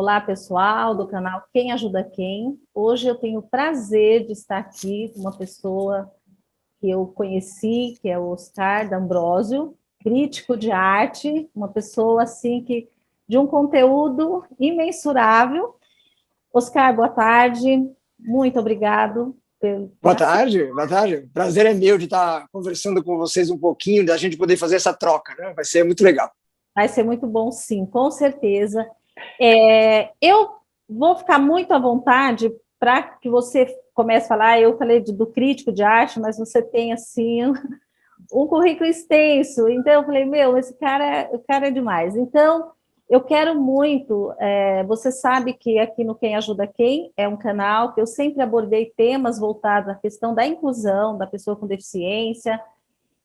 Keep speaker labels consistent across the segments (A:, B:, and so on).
A: Olá, pessoal do canal Quem Ajuda Quem. Hoje eu tenho o prazer de estar aqui com uma pessoa que eu conheci, que é o Oscar D'Ambrosio, crítico de arte, uma pessoa assim que de um conteúdo imensurável. Oscar, boa tarde. Muito obrigado.
B: Boa tarde, boa tarde. Prazer é meu de estar conversando com vocês um pouquinho, da gente poder fazer essa troca, né? Vai ser muito legal.
A: Vai ser muito bom, sim, com certeza. Eu vou ficar muito à vontade para que você comece a falar. Eu falei do crítico de arte, mas você tem assim um currículo extenso. Então eu falei, esse cara é demais. Então eu quero muito. Você sabe que aqui no Quem Ajuda Quem é um canal que eu sempre abordei temas voltados à questão da inclusão da pessoa com deficiência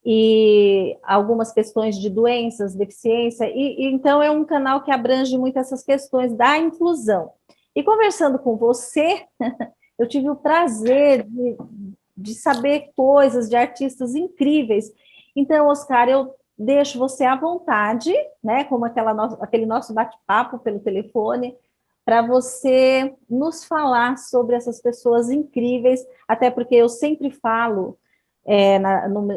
A: e algumas questões de doenças, deficiência, e então é um canal que abrange muito essas questões da inclusão. E conversando com você, eu tive o prazer de saber coisas de artistas incríveis. Então, Oscar, eu deixo você à vontade, né, como aquele nosso bate-papo pelo telefone, para você nos falar sobre essas pessoas incríveis, até porque eu sempre falo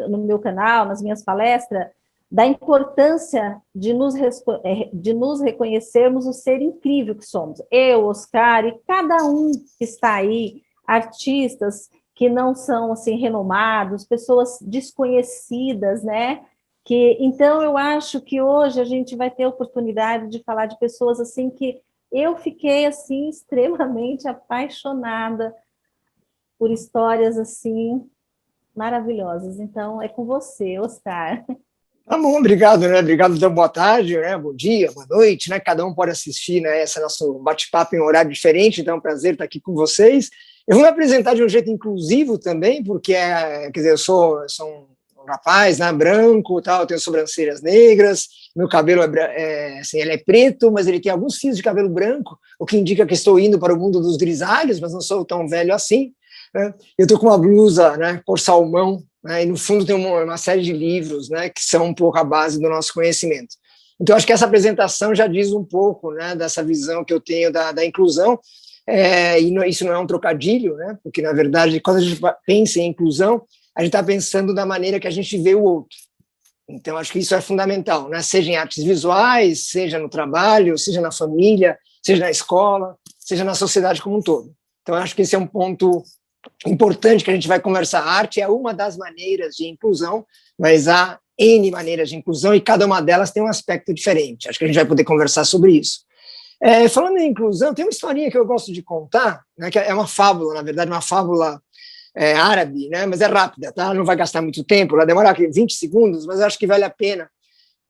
A: no meu canal, nas minhas palestras, da importância de nos reconhecermos o ser incrível que somos. Eu, Oscar, e cada um que está aí, artistas que não são assim renomados, pessoas desconhecidas, né? Então eu acho que hoje a gente vai ter a oportunidade de falar de pessoas assim que eu fiquei assim extremamente apaixonada por histórias assim maravilhosas. Então, é com você, Oscar.
B: Tá bom, obrigado, né? Obrigado, então, boa tarde, né? Bom dia, boa noite, né? Cada um pode assistir, né? Esse nosso bate-papo em horário diferente, então é um prazer estar aqui com vocês. Eu vou me apresentar de um jeito inclusivo também, porque quer dizer, eu sou um rapaz, né? Branco, tal, eu tenho sobrancelhas negras, meu cabelo assim, ele é preto, mas ele tem alguns fios de cabelo branco, o que indica que estou indo para o mundo dos grisalhos, mas não sou tão velho assim. Né? Eu estou com uma blusa, né? Cor salmão. Né, e no fundo tem uma série de livros, né, que são um pouco a base do nosso conhecimento. Então, acho que essa apresentação já diz um pouco, né, dessa visão que eu tenho da inclusão, isso não é um trocadilho, né, porque, na verdade, quando a gente pensa em inclusão, a gente está pensando da maneira que a gente vê o outro. Então, acho que isso é fundamental, né, seja em artes visuais, seja no trabalho, seja na família, seja na escola, seja na sociedade como um todo. Então, acho que esse é um ponto importante que a gente vai conversar. A arte é uma das maneiras de inclusão, mas há N maneiras de inclusão e cada uma delas tem um aspecto diferente. Acho que a gente vai poder conversar sobre isso. Falando em inclusão, tem uma historinha que eu gosto de contar, né, que é uma fábula, na verdade, uma fábula árabe, né, mas é rápida, tá? Não vai gastar muito tempo, vai demorar 20 segundos, mas acho que vale a pena,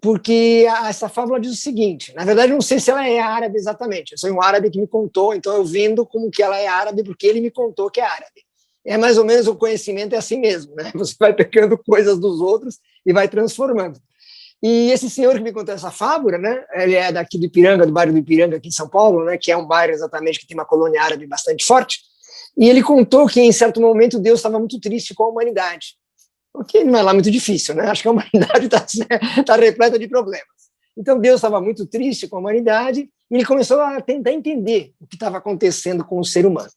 B: porque essa fábula diz o seguinte, na verdade, não sei se ela é árabe exatamente, eu sou um árabe que me contou, então eu vendo como que ela é árabe, porque ele me contou que é árabe. É mais ou menos o conhecimento é assim mesmo, né? Você vai pegando coisas dos outros e vai transformando. E esse senhor que me contou essa fábula, né? Ele é daqui do Ipiranga, do bairro do Ipiranga, aqui em São Paulo, né? Que é um bairro exatamente que tem uma colônia árabe bastante forte. E ele contou que, em certo momento, Deus estava muito triste com a humanidade. O que não é lá muito difícil, né? Acho que a humanidade está repleta de problemas. Então, Deus estava muito triste com a humanidade e ele começou a tentar entender o que estava acontecendo com o ser humano.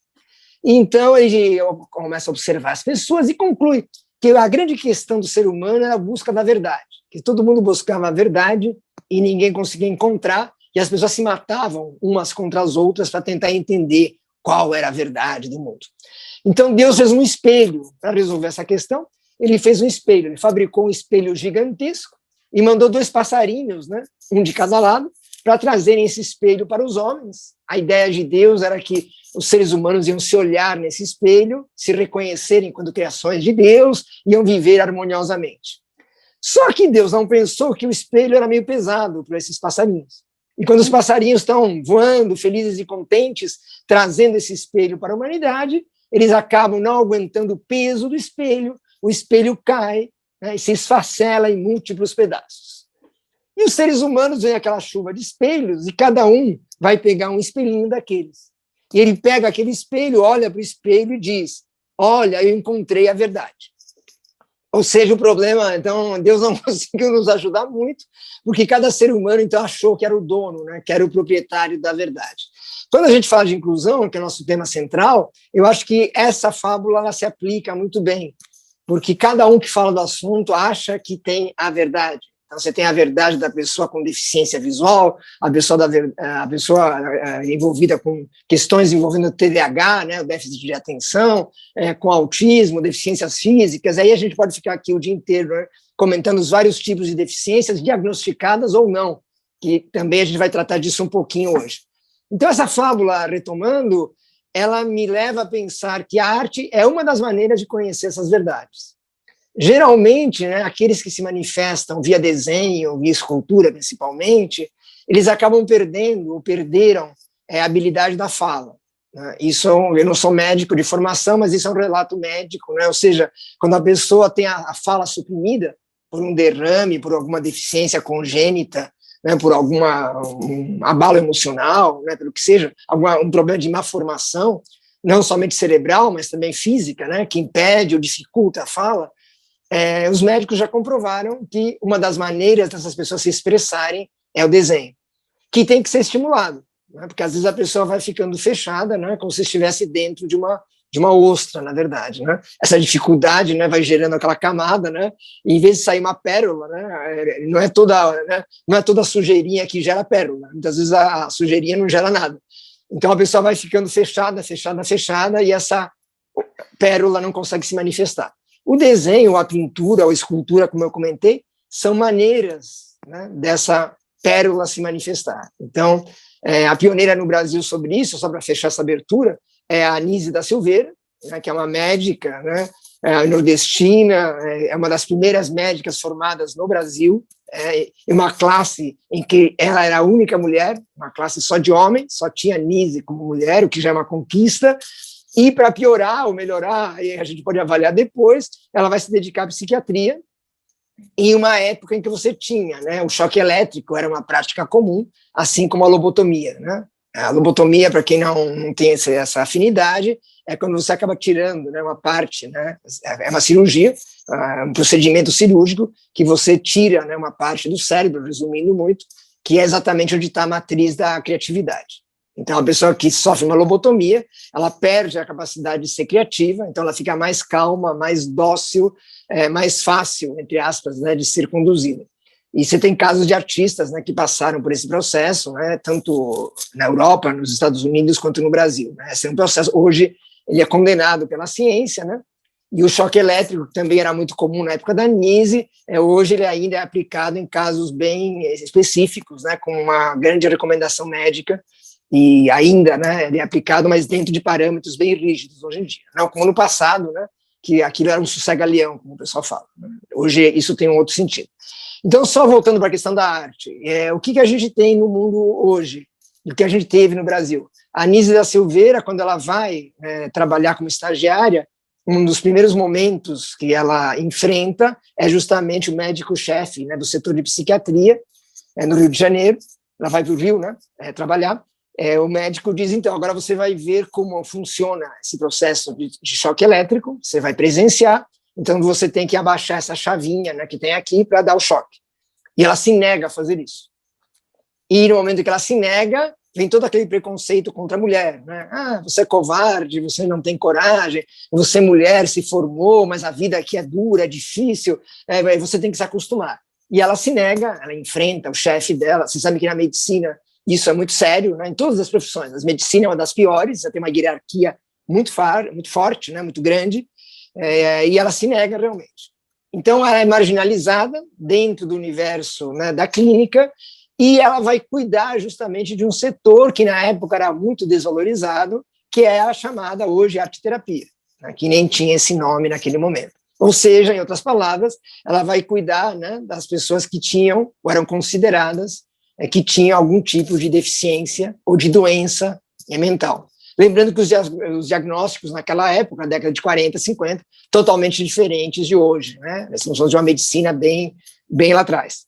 B: Então, ele começa a observar as pessoas e conclui que a grande questão do ser humano era a busca da verdade, que todo mundo buscava a verdade e ninguém conseguia encontrar, e as pessoas se matavam umas contra as outras para tentar entender qual era a verdade do mundo. Então, Deus fez um espelho para resolver essa questão. Ele fez um espelho, ele fabricou um espelho gigantesco e mandou 2 passarinhos, né, um de cada lado, para trazerem esse espelho para os homens. A ideia de Deus era que os seres humanos iam se olhar nesse espelho, se reconhecerem enquanto criações de Deus, iam viver harmoniosamente. Só que Deus não pensou que o espelho era meio pesado para esses passarinhos. E quando os passarinhos estão voando, felizes e contentes, trazendo esse espelho para a humanidade, eles acabam não aguentando o peso do espelho, o espelho cai, né, e se esfacela em múltiplos pedaços. E os seres humanos veem aquela chuva de espelhos e cada um vai pegar um espelhinho daqueles. E ele pega aquele espelho, olha para o espelho e diz, olha, eu encontrei a verdade. Ou seja, o problema, então, Deus não conseguiu nos ajudar muito, porque cada ser humano, então, achou que era o dono, né, que era o proprietário da verdade. Quando a gente fala de inclusão, que é o nosso tema central, eu acho que essa fábula ela se aplica muito bem, porque cada um que fala do assunto acha que tem a verdade. Então, você tem a verdade da pessoa com deficiência visual, a pessoa envolvida com questões envolvendo o TDAH, né, o déficit de atenção, com autismo, deficiências físicas. Aí a gente pode ficar aqui o dia inteiro, né, comentando os vários tipos de deficiências, diagnosticadas ou não, que também a gente vai tratar disso um pouquinho hoje. Então, essa fábula, retomando, ela me leva a pensar que a arte é uma das maneiras de conhecer essas verdades. Geralmente, né, aqueles que se manifestam via desenho, via escultura, principalmente, eles acabam perdendo ou perderam a habilidade da fala. Né? Isso, eu não sou médico de formação, mas isso é um relato médico, né? Ou seja, quando a pessoa tem a fala suprimida por um derrame, por alguma deficiência congênita, né, por um abalo emocional, né, pelo que seja, um problema de má formação, não somente cerebral, mas também física, né, que impede ou dificulta a fala, os médicos já comprovaram que uma das maneiras dessas pessoas se expressarem é o desenho, que tem que ser estimulado, né, porque às vezes a pessoa vai ficando fechada, né, como se estivesse dentro de uma ostra, na verdade, né? Essa dificuldade, né, vai gerando aquela camada, né? E em vez de sair uma pérola, né, não é toda sujeirinha que gera pérola. Muitas vezes a sujeirinha não gera nada. Então a pessoa vai ficando fechada, e essa pérola não consegue se manifestar. O desenho, a pintura, a escultura, como eu comentei, são maneiras, né, dessa pérola se manifestar. Então, a pioneira no Brasil sobre isso, só para fechar essa abertura, é a Anísia da Silveira, né, que é uma médica, né, nordestina, é uma das primeiras médicas formadas no Brasil, em uma classe em que ela era a única mulher, uma classe só de homens, só tinha Anísia como mulher, o que já é uma conquista. E para piorar ou melhorar, aí a gente pode avaliar depois, ela vai se dedicar à psiquiatria, em uma época em que você tinha, né, o choque elétrico era uma prática comum, assim como a lobotomia, né? A lobotomia, para quem não tem essa afinidade, é quando você acaba tirando, né, uma parte, né, é uma cirurgia, um procedimento cirúrgico, que você tira, né, uma parte do cérebro, resumindo muito, que é exatamente onde está a matriz da criatividade. Então, a pessoa que sofre uma lobotomia, ela perde a capacidade de ser criativa, então ela fica mais calma, mais dócil, mais fácil, entre aspas, né, de ser conduzida. E você tem casos de artistas, né, que passaram por esse processo, né, tanto na Europa, nos Estados Unidos, quanto no Brasil. Né? Esse é um processo, hoje, ele é condenado pela ciência, né? E o choque elétrico, que também era muito comum na época da Anísia, hoje ele ainda é aplicado em casos bem específicos, né, com uma grande recomendação médica, e ainda, né, ele é aplicado, mas dentro de parâmetros bem rígidos hoje em dia. Não como no passado, né, que aquilo era um sossega-leão, como o pessoal fala. Né? Hoje isso tem um outro sentido. Então, só voltando para a questão da arte, o que a gente tem no mundo hoje, o que a gente teve no Brasil? A Anísia da Silveira, quando ela vai trabalhar como estagiária, um dos primeiros momentos que ela enfrenta é justamente o médico-chefe, né, do setor de psiquiatria, no Rio de Janeiro. Ela vai para o Rio, né, trabalhar. O médico diz, então, agora você vai ver como funciona esse processo de choque elétrico, você vai presenciar, então você tem que abaixar essa chavinha, né, que tem aqui para dar o choque. E ela se nega a fazer isso. E no momento que ela se nega, vem todo aquele preconceito contra a mulher, né? Ah, você é covarde, você não tem coragem, você mulher se formou, mas a vida aqui é dura, é difícil, você tem que se acostumar. E ela se nega, ela enfrenta o chefe dela. Você sabe que na medicina isso é muito sério, né? Em todas as profissões. A medicina é uma das piores, já tem uma hierarquia muito forte, né? Muito grande, e ela se nega realmente. Então, ela é marginalizada dentro do universo, né, da clínica, e ela vai cuidar justamente de um setor que na época era muito desvalorizado, que é a chamada hoje arte-terapia, né, que nem tinha esse nome naquele momento. Ou seja, em outras palavras, ela vai cuidar, né, das pessoas que tinham, ou eram consideradas, que tinham algum tipo de deficiência ou de doença mental. Lembrando que os diagnósticos naquela época, na década de 40, 50, totalmente diferentes de hoje, né? Nós estamos falando de uma medicina bem lá atrás.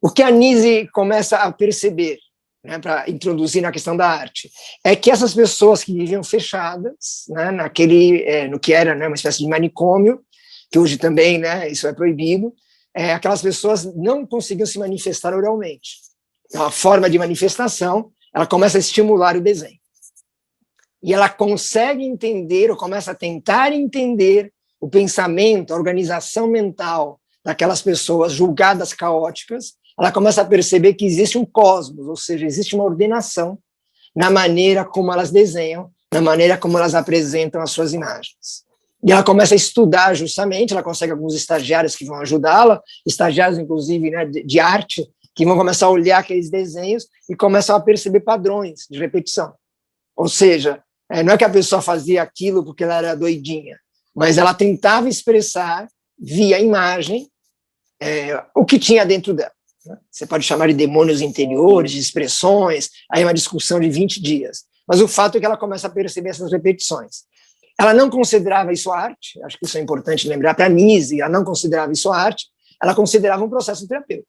B: O que a Anísia começa a perceber, né, para introduzir na questão da arte, é que essas pessoas que viviam fechadas, né, no que era, né, uma espécie de manicômio, que hoje também, né, isso é proibido, aquelas pessoas não conseguiam se manifestar oralmente. Então, a forma de manifestação, ela começa a estimular o desenho. E ela consegue entender, ou começa a tentar entender o pensamento, a organização mental daquelas pessoas julgadas caóticas. Ela começa a perceber que existe um cosmos, ou seja, existe uma ordenação na maneira como elas desenham, na maneira como elas apresentam as suas imagens. E ela começa a estudar justamente, ela consegue alguns estagiários que vão ajudá-la, estagiários, inclusive, né, de arte, que vão começar a olhar aqueles desenhos e começam a perceber padrões de repetição. Ou seja, não é que a pessoa fazia aquilo porque ela era doidinha, mas ela tentava expressar, via imagem, o que tinha dentro dela. Você pode chamar de demônios interiores, de expressões, aí é uma discussão de 20 dias. Mas o fato é que ela começa a perceber essas repetições. Ela não considerava isso arte, acho que isso é importante lembrar para a Nise, ela não considerava isso arte, ela considerava um processo terapêutico.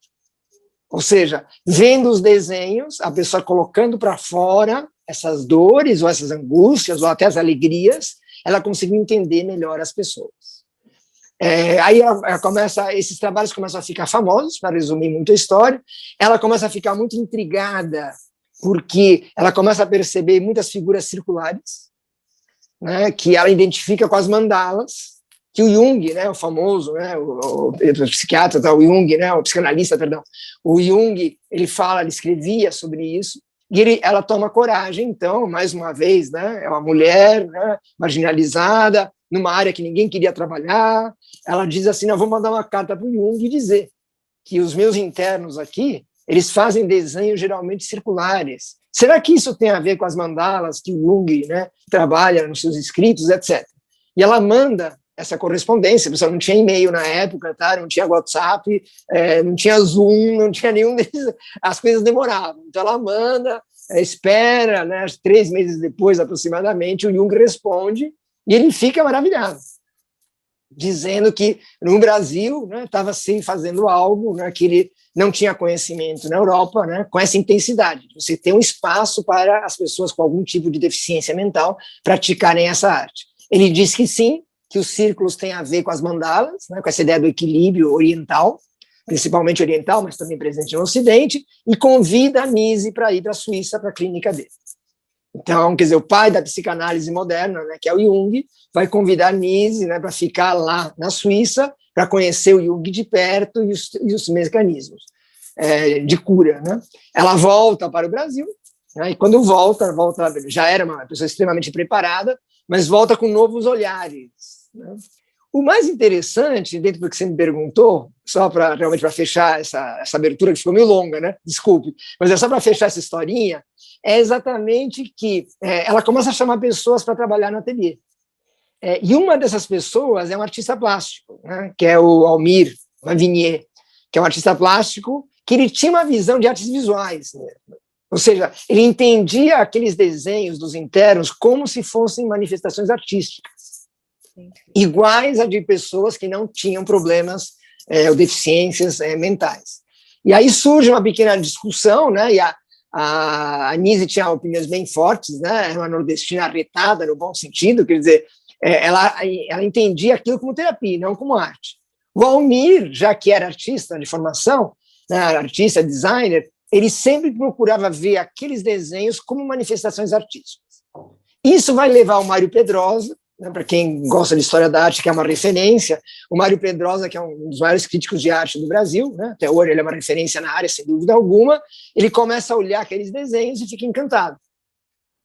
B: Ou seja, vendo os desenhos, a pessoa colocando para fora essas dores, ou essas angústias, ou até as alegrias, ela conseguiu entender melhor as pessoas. Aí ela começa, esses trabalhos começam a ficar famosos, para resumir muito a história, ela começa a ficar muito intrigada, porque ela começa a perceber muitas figuras circulares, né, que ela identifica com as mandalas, que o Jung, né, o famoso, né, o psiquiatra, tá, o Jung, né, o psicanalista, perdão, o Jung, ele escrevia sobre isso, e ela toma coragem, então, mais uma vez, né, é uma mulher, né, marginalizada, numa área que ninguém queria trabalhar, ela diz assim, não, vou mandar uma carta para o Jung e dizer que os meus internos aqui, eles fazem desenhos geralmente circulares. Será que isso tem a ver com as mandalas que o Jung, né, trabalha nos seus escritos, etc. E ela manda essa correspondência, pessoal, não tinha e-mail na época, tá? Não tinha WhatsApp, não tinha Zoom, não tinha nenhum desses, as coisas demoravam. Então ela manda, espera, né, 3 meses depois aproximadamente, o Jung responde e ele fica maravilhado, dizendo que no Brasil estava, sim, fazendo algo, né, que ele não tinha conhecimento na Europa, né, com essa intensidade. Você tem um espaço para as pessoas com algum tipo de deficiência mental praticarem essa arte. Ele diz que sim, que os círculos têm a ver com as mandalas, né, com essa ideia do equilíbrio oriental, principalmente oriental, mas também presente no Ocidente, e convida a Nise para ir para a Suíça, para a clínica dele. Então, quer dizer, o pai da psicanálise moderna, né, que é o Jung, vai convidar a Nise, né, para ficar lá na Suíça, para conhecer o Jung de perto e os mecanismos de cura. Né? Ela volta para o Brasil, né, e quando volta, já era uma pessoa extremamente preparada, mas volta com novos olhares. Né? O mais interessante, dentro do que você me perguntou, só para realmente para fechar essa abertura que ficou meio longa, né? Desculpe, mas é só para fechar essa historinha, é exatamente que ela começa a chamar pessoas para trabalhar no ateliê. E uma dessas pessoas é um artista plástico, né? Que é o Almir Mavinier, que é um artista plástico que ele tinha uma visão de artes visuais, né? Ou seja, ele entendia aqueles desenhos dos internos como se fossem manifestações artísticas, iguais a de pessoas que não tinham problemas ou deficiências mentais. E aí surge uma pequena discussão, né? E a Nise tinha opiniões bem fortes, né? Era uma nordestina arretada, no bom sentido, quer dizer, ela entendia aquilo como terapia, não como arte. O Almir, já que era artista de formação, né, artista, designer, ele sempre procurava ver aqueles desenhos como manifestações artísticas. Isso vai levar o Mário Pedrosa, né, para quem gosta de história da arte, que é uma referência, o Mário Pedrosa, que é um dos maiores críticos de arte do Brasil, né, até hoje ele é uma referência na área, sem dúvida alguma, ele começa a olhar aqueles desenhos e fica encantado.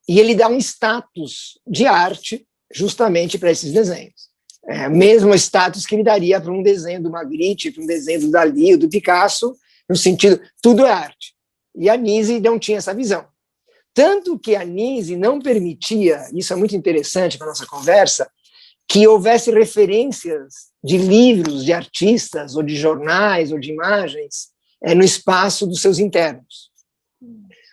B: E ele dá um status de arte justamente para esses desenhos. Mesmo status que ele daria para um desenho do Magritte, para um desenho do Dalí, do Picasso, no sentido, tudo é arte. E a Nise não tinha essa visão. Tanto que a Nise não permitia, isso é muito interessante para a nossa conversa, que houvesse referências de livros, de artistas, ou de jornais, ou de imagens, no espaço dos seus internos.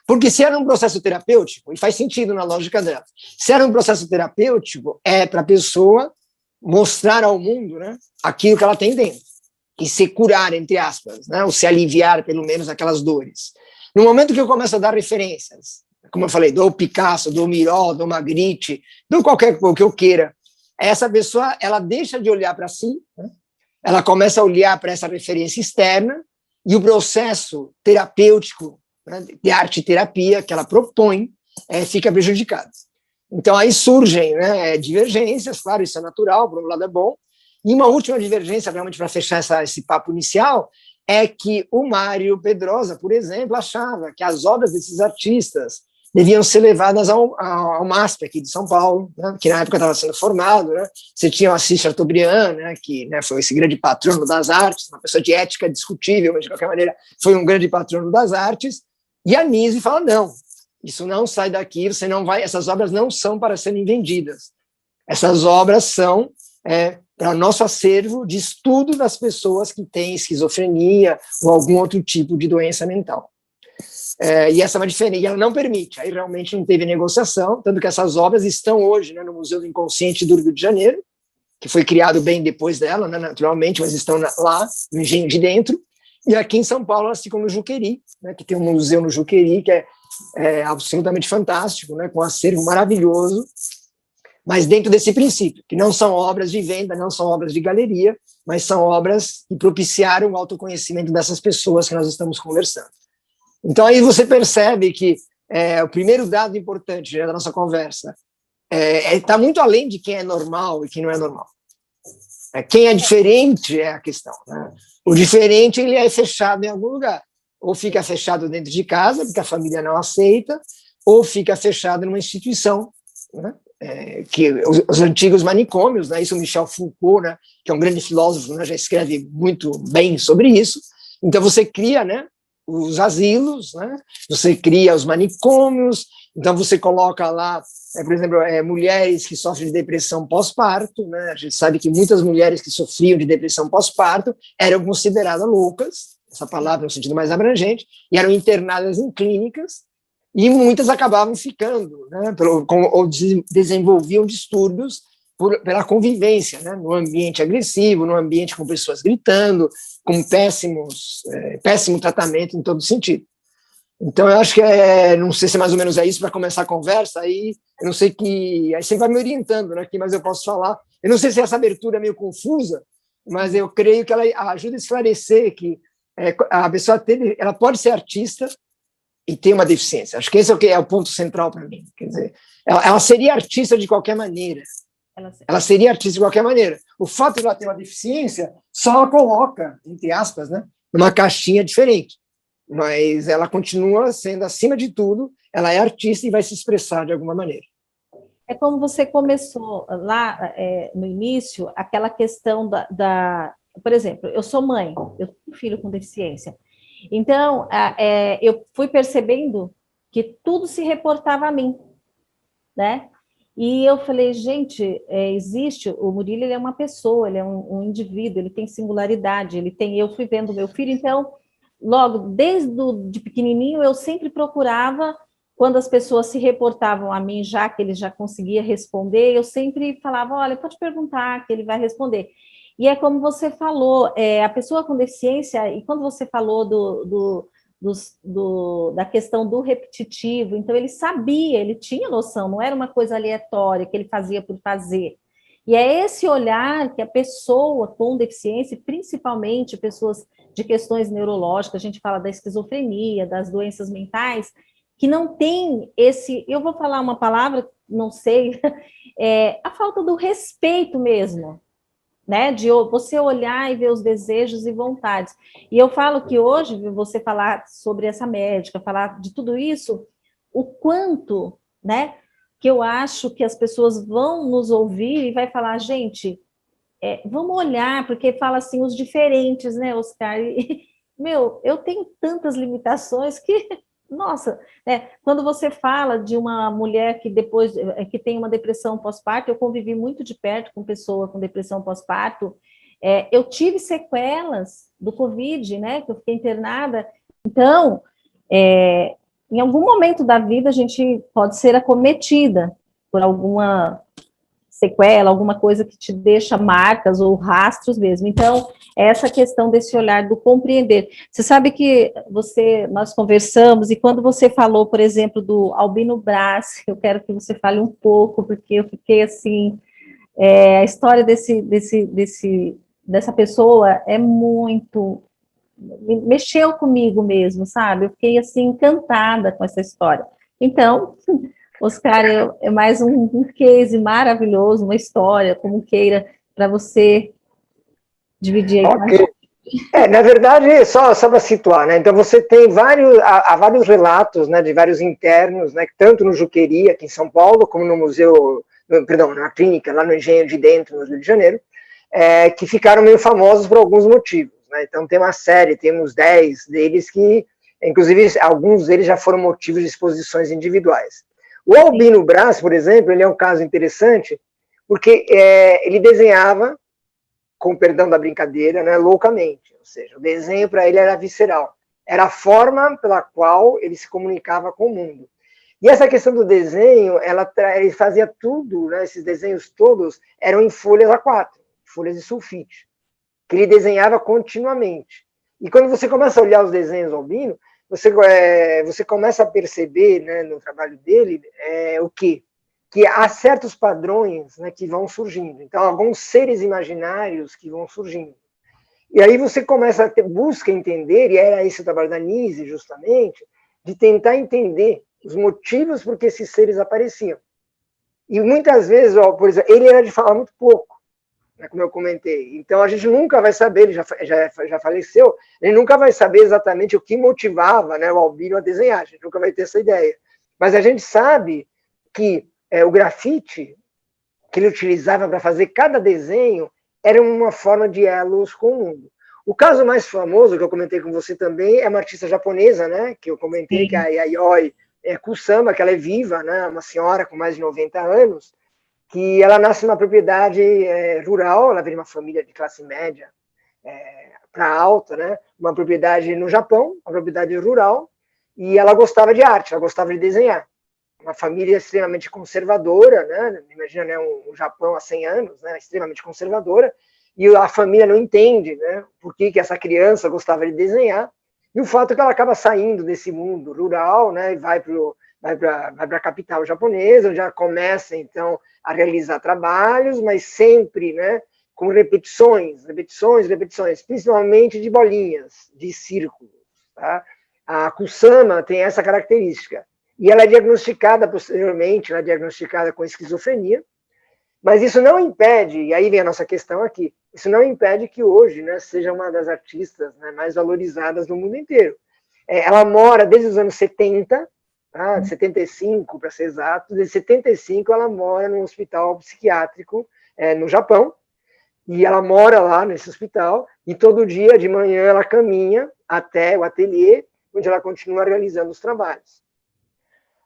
B: Porque se era um processo terapêutico, e faz sentido na lógica dela, se era um processo terapêutico, é para a pessoa mostrar ao mundo, né, aquilo que ela tem dentro, e se curar, entre aspas, né, ou se aliviar, pelo menos, aquelas dores. No momento que eu começo a dar referências, como eu falei, do Picasso, do Miró, do Magritte, do qualquer que eu queira, essa pessoa, ela deixa de olhar para si, né? Ela começa a olhar para essa referência externa, e o processo terapêutico, né, de arte-terapia que ela propõe fica prejudicado. Então, aí surgem, né, divergências, claro, isso é natural, por um lado é bom. E uma última divergência, realmente, para fechar esse papo inicial, é que o Mário Pedrosa, por exemplo, achava que as obras desses artistas deviam ser levadas ao MASP aqui de São Paulo, né, que na época estava sendo formado, né. Você tinha o Assis Chateaubriand, né, que, né, foi esse grande patrono das artes, uma pessoa de ética discutível, mas de qualquer maneira foi um grande patrono das artes, e a Nise fala, não, isso não sai daqui, você não vai, essas obras não são para serem vendidas, essas obras são para o nosso acervo de estudo das pessoas que têm esquizofrenia ou algum outro tipo de doença mental. E essa é uma diferença, e ela não permite, aí realmente não teve negociação, tanto que essas obras estão hoje, né, no Museu do Inconsciente do Rio de Janeiro, que foi criado bem depois dela, né, naturalmente, mas estão lá, no Engenho de Dentro, e aqui em São Paulo elas ficam no Juqueri, né, que tem um museu no Juqueri, que é absolutamente fantástico, né, com um acervo maravilhoso, mas dentro desse princípio, que não são obras de venda, não são obras de galeria, mas são obras que propiciaram o autoconhecimento dessas pessoas que nós estamos conversando. Então, aí você percebe que o primeiro dado importante, né, da nossa conversa está muito além de quem é normal e quem não é normal. Quem é diferente é a questão, né? O diferente, ele é fechado em algum lugar. Ou fica fechado dentro de casa, porque a família não aceita, ou fica fechado numa instituição, né? Que os antigos manicômios, né? Isso o Michel Foucault, né, que é um grande filósofo, né, já escreve muito bem sobre isso. Então, você cria, né, os asilos, né? Você cria os manicômios, então você coloca lá, por exemplo, mulheres que sofrem de depressão pós-parto, né? A gente sabe que muitas mulheres que sofriam de depressão pós-parto eram consideradas loucas, essa palavra no sentido mais abrangente, e eram internadas em clínicas, e muitas acabavam ficando, né, ou desenvolviam distúrbios pela convivência, né, no ambiente agressivo, no ambiente com pessoas gritando, com péssimo tratamento em todo sentido. Então, eu acho que não sei se mais ou menos é isso para começar a conversa, aí eu não sei aí você vai me orientando, né, mas eu posso falar. Eu não sei se essa abertura é meio confusa, mas eu creio que ela ajuda a esclarecer que a pessoa ela pode ser artista e ter uma deficiência. Acho que esse é o ponto central para mim. Quer dizer, ela seria artista de qualquer maneira. Ela seria artista de qualquer maneira. O fato de ela ter uma deficiência só a coloca, entre aspas, né, numa caixinha diferente. Mas ela continua sendo, acima de tudo, ela é artista e vai se expressar de alguma maneira.
A: É como você começou lá no início, aquela questão por exemplo, eu sou mãe, eu tenho um filho com deficiência. Então, eu fui percebendo que tudo se reportava a mim, né? E eu falei, gente, existe, o Murilo, ele é uma pessoa, ele é um indivíduo, ele tem singularidade, eu fui vendo meu filho, então, logo, de pequenininho, eu sempre procurava, quando as pessoas se reportavam a mim, já que ele já conseguia responder, eu sempre falava, olha, pode perguntar, que ele vai responder. E é como você falou, a pessoa com deficiência, e quando você falou da questão do repetitivo, então ele sabia, ele tinha noção, não era uma coisa aleatória que ele fazia por fazer. E é esse olhar que a pessoa com deficiência, principalmente pessoas de questões neurológicas, a gente fala da esquizofrenia, das doenças mentais, que não tem eu vou falar uma palavra, não sei, a falta do respeito mesmo, né, de você olhar e ver os desejos e vontades. E eu falo que hoje, você falar sobre essa médica, falar de tudo isso, o quanto, né, que eu acho que as pessoas vão nos ouvir e vai falar, gente, vamos olhar, porque fala assim, os diferentes, né, Oscar? E, eu tenho tantas limitações que, nossa, quando você fala de uma mulher que depois que tem uma depressão pós-parto, eu convivi muito de perto com pessoa com depressão pós-parto, eu tive sequelas do Covid, né, que eu fiquei internada, então, em algum momento da vida a gente pode ser acometida por alguma sequela, alguma coisa que te deixa marcas ou rastros mesmo. Então, essa questão desse olhar do compreender. Você sabe que nós conversamos, e quando você falou, por exemplo, do Albino Brás, eu quero que você fale um pouco, porque eu fiquei assim, A história dessa pessoa é muito... mexeu comigo mesmo, sabe? Eu fiquei, assim, encantada com essa história. Então, Oscar, é mais um case maravilhoso, uma história, como queira, para você dividir aí com a
B: Ok.
A: gente.
B: Na verdade, só para situar, né? Então você tem há vários relatos, né, de vários internos, né, tanto no Juqueria, aqui em São Paulo, como no museu, perdão, na clínica, lá no Engenho de Dentro, no Rio de Janeiro, que ficaram meio famosos por alguns motivos, né? Então tem uma série, temos 10 deles que, inclusive, alguns deles já foram motivos de exposições individuais. O Albino Brás, por exemplo, ele é um caso interessante, porque ele desenhava, com perdão da brincadeira, né, loucamente. Ou seja, o desenho para ele era visceral. Era a forma pela qual ele se comunicava com o mundo. E essa questão do desenho, ele fazia tudo, né, esses desenhos todos eram em folhas A4, folhas de sulfite, que ele desenhava continuamente. E quando você começa a olhar os desenhos do Albino, você começa a perceber, né, no trabalho dele, o quê? Que há certos padrões, né, que vão surgindo. Então, alguns seres imaginários que vão surgindo. E aí você busca entender, e era esse o trabalho da Nise, justamente, de tentar entender os motivos por que esses seres apareciam. E muitas vezes, por exemplo, ele era de falar muito pouco, né, como eu comentei. Então, a gente nunca vai saber, ele já faleceu, ele nunca vai saber exatamente o que motivava, né, o Albino a desenhar, a gente nunca vai ter essa ideia. Mas a gente sabe que o grafite que ele utilizava para fazer cada desenho era uma forma de elos com o mundo. O caso mais famoso, que eu comentei com você também, é uma artista japonesa, né, que eu comentei, Sim. Que é a Yayoi Kusama, que ela é viva, né, uma senhora com mais de 90 anos, que ela nasce numa propriedade rural, ela vem de uma família de classe média para alta, né, uma propriedade no Japão, uma propriedade rural, e ela gostava de arte, ela gostava de desenhar. Uma família extremamente conservadora, né? Imagina, né, um Japão há 100 anos, né, extremamente conservadora, e a família não entende, né, por que essa criança gostava de desenhar, e o fato é que ela acaba saindo desse mundo rural, né, e vai para a capital japonesa, onde ela começa, então, a realizar trabalhos, mas sempre, né, com repetições, principalmente de bolinhas, de círculos. Tá? A Kusama tem essa característica. E ela é diagnosticada posteriormente, ela é diagnosticada com esquizofrenia, mas isso não impede, e aí vem a nossa questão aqui, isso não impede que hoje, né, seja uma das artistas, né, mais valorizadas no mundo inteiro. Ela mora desde os anos 70, tá, 75 para ser exato, desde 75 ela mora num hospital psiquiátrico no Japão, e ela mora lá nesse hospital, e todo dia de manhã ela caminha até o ateliê, onde ela continua realizando os trabalhos.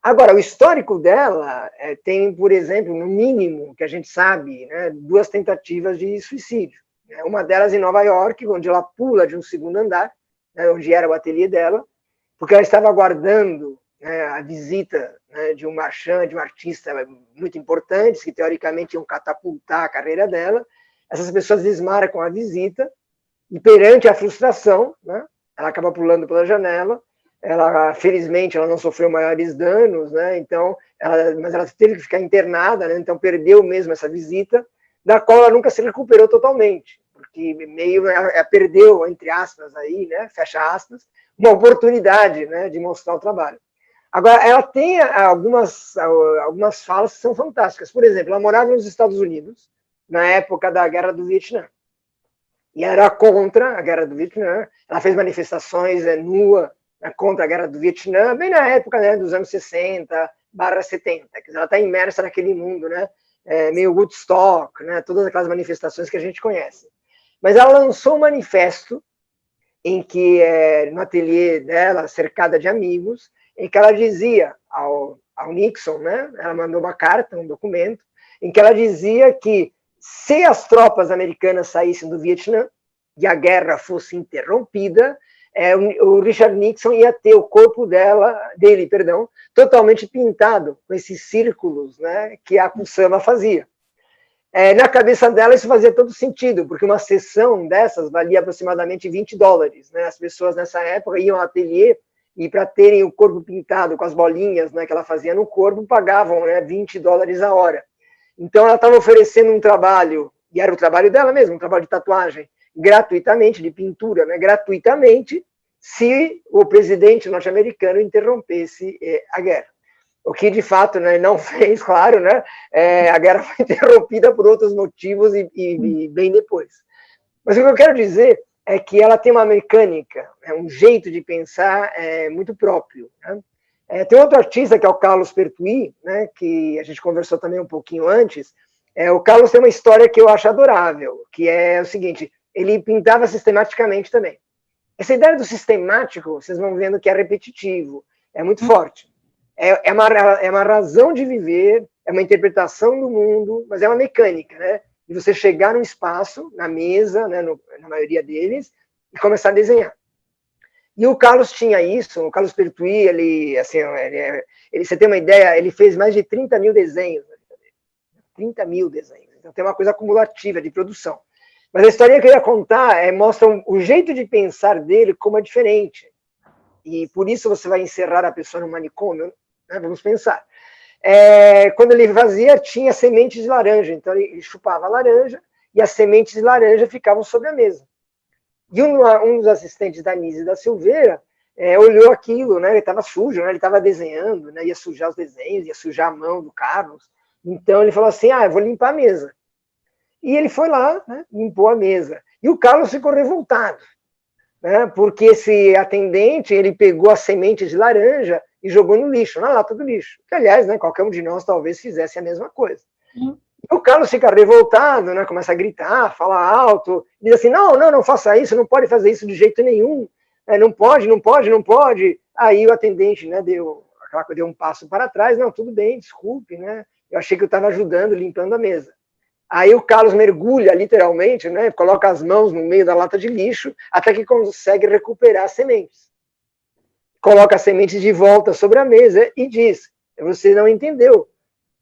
B: Agora, o histórico dela tem, por exemplo, no mínimo, que a gente sabe, né, 2 tentativas de suicídio. Né? Uma delas em Nova York, onde ela pula de um segundo andar, né, onde era o ateliê dela, porque ela estava aguardando, né, a visita, né, de um marchand, de um artista muito importante, que teoricamente iam catapultar a carreira dela. Essas pessoas desmarcam a visita, e perante a frustração, né, ela acaba pulando pela janela. Ela, felizmente, ela não sofreu maiores danos, né? Então, mas ela teve que ficar internada, né? Então perdeu mesmo essa visita, da qual ela nunca se recuperou totalmente, porque meio ela perdeu, entre aspas, aí, né? Fecha aspas, uma oportunidade, né? De mostrar o trabalho. Agora, ela tem algumas falas que são fantásticas. Por exemplo, ela morava nos Estados Unidos na época da Guerra do Vietnã. E era contra a Guerra do Vietnã. Ela fez manifestações nua contra a Guerra do Vietnã, bem na época, né, dos anos 60/70. Quer dizer, ela está imersa naquele mundo, né, meio Woodstock, né, todas aquelas manifestações que a gente conhece. Mas ela lançou um manifesto em que, no ateliê dela, cercada de amigos, em que ela dizia ao Nixon, né, ela mandou uma carta, um documento, em que ela dizia que se as tropas americanas saíssem do Vietnã e a guerra fosse interrompida, o Richard Nixon ia ter o corpo dele, totalmente pintado com esses círculos, né, que a Kusama fazia. Na cabeça dela isso fazia todo sentido, porque uma sessão dessas valia aproximadamente $20. Né? As pessoas nessa época iam ao ateliê e para terem o corpo pintado com as bolinhas, né, que ela fazia no corpo, pagavam, né, $20 a hora. Então, ela estava oferecendo um trabalho, e era o trabalho dela mesmo, um trabalho de tatuagem, gratuitamente, de pintura, né, gratuitamente, se o presidente norte-americano interrompesse a guerra. O que, de fato, né, não fez, claro, né, a guerra foi interrompida por outros motivos e bem depois. Mas o que eu quero dizer é que ela tem uma mecânica, um jeito de pensar muito próprio. Né? Tem outro artista, que é o Carlos Pertuis, né, que a gente conversou também um pouquinho antes. O Carlos tem uma história que eu acho adorável, que é o seguinte, ele pintava sistematicamente também. Essa ideia do sistemático, vocês vão vendo que é repetitivo, é muito forte. É uma razão de viver, é uma interpretação do mundo, mas é uma mecânica, né? De você chegar num espaço, na mesa, né, na maioria deles, e começar a desenhar. E o Carlos tinha isso, o Carlos Pertuis, você tem uma ideia, ele fez mais de 30 mil desenhos. 30 mil desenhos. Então tem uma coisa acumulativa de produção. Mas a história que eu ia contar mostra o jeito de pensar dele como é diferente. E por isso você vai encerrar a pessoa no manicômio, né? Vamos pensar. Quando ele fazia, tinha sementes de laranja. Então ele chupava a laranja e as sementes de laranja ficavam sobre a mesa. E um dos assistentes da Nise da Silveira olhou aquilo, né? Ele estava sujo, né? Ele estava desenhando, né? Ia sujar os desenhos, ia sujar a mão do Carlos. Então ele falou assim, eu vou limpar a mesa. E ele foi lá, né, limpou a mesa. E o Carlos ficou revoltado, né, porque esse atendente, ele pegou as sementes de laranja e jogou no lixo, na lata do lixo. Que, aliás, né, qualquer um de nós talvez fizesse a mesma coisa. E o Carlos fica revoltado, né, começa a gritar, fala alto, diz assim, não faça isso, não pode fazer isso de jeito nenhum, não pode. Aí o atendente, né, deu um passo para trás, não, tudo bem, desculpe, né, eu achei que eu estava ajudando, limpando a mesa. Aí o Carlos mergulha, literalmente, né, coloca as mãos no meio da lata de lixo, até que consegue recuperar as sementes. Coloca as sementes de volta sobre a mesa e diz, você não entendeu,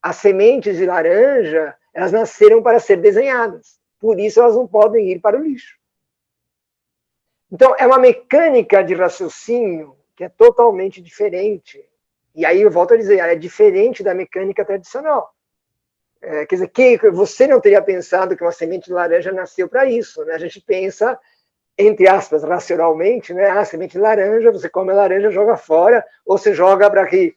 B: as sementes de laranja, elas nasceram para ser desenhadas, por isso elas não podem ir para o lixo. Então, é uma mecânica de raciocínio que é totalmente diferente. E aí eu volto a dizer, ela é diferente da mecânica tradicional. Quer dizer, que você não teria pensado que uma semente de laranja nasceu para isso, né? A gente pensa, entre aspas, racionalmente, né? A semente de laranja, você come a laranja, joga fora, ou você joga para que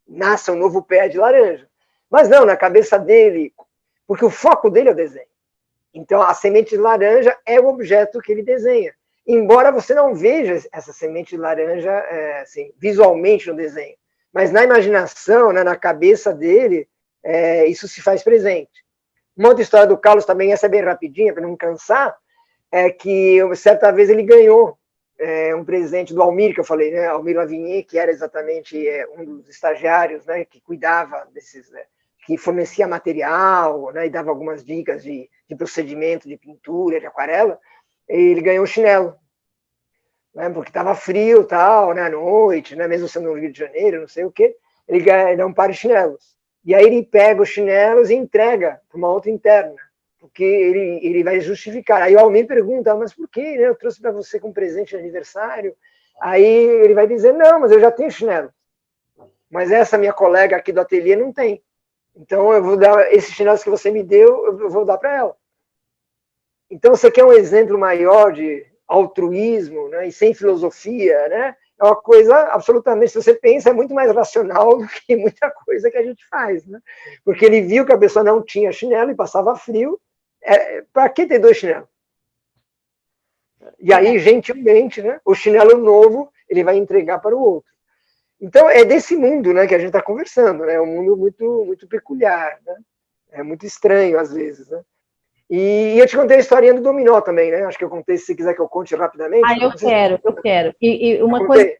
B: nasça um novo pé de laranja. Mas não, na cabeça dele, porque o foco dele é o desenho. Então, a semente de laranja é o objeto que ele desenha. Embora você não veja essa semente de laranja assim, visualmente no desenho, mas na imaginação, né, na cabeça dele, isso se faz presente. Uma outra história do Carlos também, essa é bem rapidinha, para não cansar, é que certa vez ele ganhou um presente do Almir, que eu falei, né, Almir Lavinier, que era exatamente um dos estagiários, né, que cuidava desses, que fornecia material, né, e dava algumas dicas de procedimento de pintura, de aquarela. Ele ganhou um chinelo, né, porque estava frio, tal, né, à noite, né, mesmo sendo no Rio de Janeiro, não sei o quê, ele ganhou um par de chinelos. E aí ele pega os chinelos e entrega para uma outra interna, porque ele vai justificar. Aí o Almir pergunta, mas por quê? Né? Eu trouxe para você como presente de aniversário. Aí ele vai dizer, não, mas eu já tenho chinelo. Mas essa minha colega aqui do ateliê não tem. Então eu vou dar, esses chinelos que você me deu, eu vou dar para ela. Então você quer um exemplo maior de altruísmo, né? E sem filosofia, né? É uma coisa absolutamente, se você pensa, é muito mais racional do que muita coisa que a gente faz, né? Porque ele viu que a pessoa não tinha chinelo e passava frio, para que ter 2 chinelos? E aí, gentilmente, né, o chinelo novo ele vai entregar para o outro. Então, é desse mundo, né, que a gente está conversando, né? É um mundo muito, muito peculiar, né? É muito estranho, às vezes, né? E eu te contei a historinha do dominó também, né? Acho que eu contei, se você quiser que eu conte rapidamente.
A: Eu quero. E uma coisa que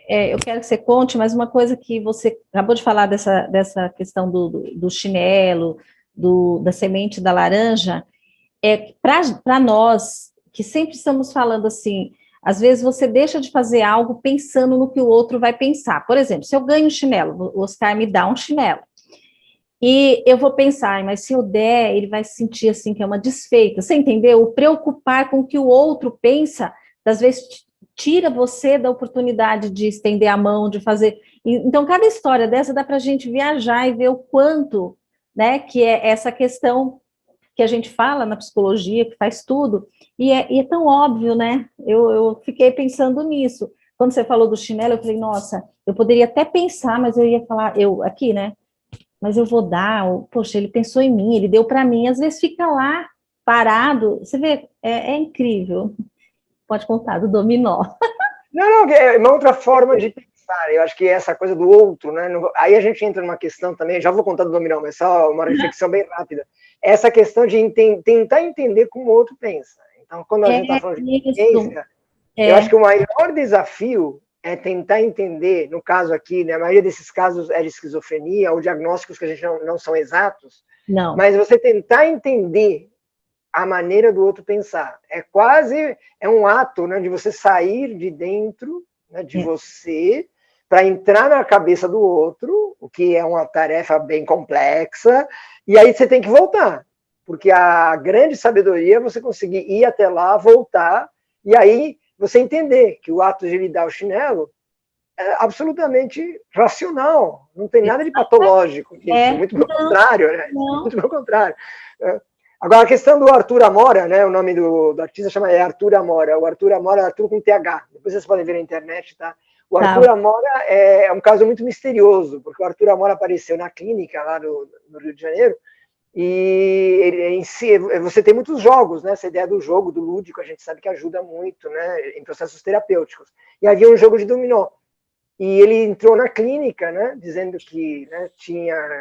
A: eu quero que você conte, mas uma coisa que você acabou de falar dessa questão do chinelo, da semente da laranja, para nós, que sempre estamos falando assim, às vezes você deixa de fazer algo pensando no que o outro vai pensar. Por exemplo, se eu ganho um chinelo, o Oscar me dá um chinelo, e eu vou pensar, mas se eu der, ele vai se sentir assim, que é uma desfeita. Você entendeu? O preocupar com o que o outro pensa, às vezes tira você da oportunidade de estender a mão, de fazer. Então, cada história dessa dá para a gente viajar e ver o quanto né, que é essa questão que a gente fala na psicologia, que faz tudo, e é tão óbvio, né? Eu fiquei pensando nisso. Quando você falou do chinelo, eu falei, nossa, eu poderia até pensar, mas eu ia falar, eu aqui, né? Mas eu vou dar, poxa, ele pensou em mim, ele deu para mim, às vezes fica lá parado, você vê, é incrível. Pode contar do dominó.
B: Não, é uma outra forma de pensar. Eu acho que essa coisa do outro, né? Aí a gente entra numa questão também, já vou contar do dominó, mas só uma reflexão bem rápida. Essa questão de tentar entender como o outro pensa. Então, quando a gente está falando de ciência, eu acho que o maior desafio é tentar entender, no caso aqui, né, a maioria desses casos é de esquizofrenia, ou diagnósticos que a gente não são exatos,
A: Não.
B: mas você tentar entender a maneira do outro pensar. É um ato, né, de você sair de dentro, né, de você para entrar na cabeça do outro, o que é uma tarefa bem complexa, e aí você tem que voltar, porque a grande sabedoria é você conseguir ir até lá, voltar, e aí você entender que o ato de lhe dar o chinelo é absolutamente racional, não tem nada de patológico nisso, muito pelo contrário, né? Muito pelo contrário. Agora, a questão do Arthur Amora, né? O nome do artista chama Arthur Amora. O Arthur Amora é Arthur com TH. Depois vocês podem ver na internet, tá? O Arthur Amora é um caso muito misterioso, porque o Arthur Amora apareceu na clínica lá no Rio de Janeiro, e ele, em si, você tem muitos jogos, né? Essa ideia do jogo, do lúdico, a gente sabe que ajuda muito, né? Em processos terapêuticos. E havia um jogo de dominó. E ele entrou na clínica, né? Dizendo que, né,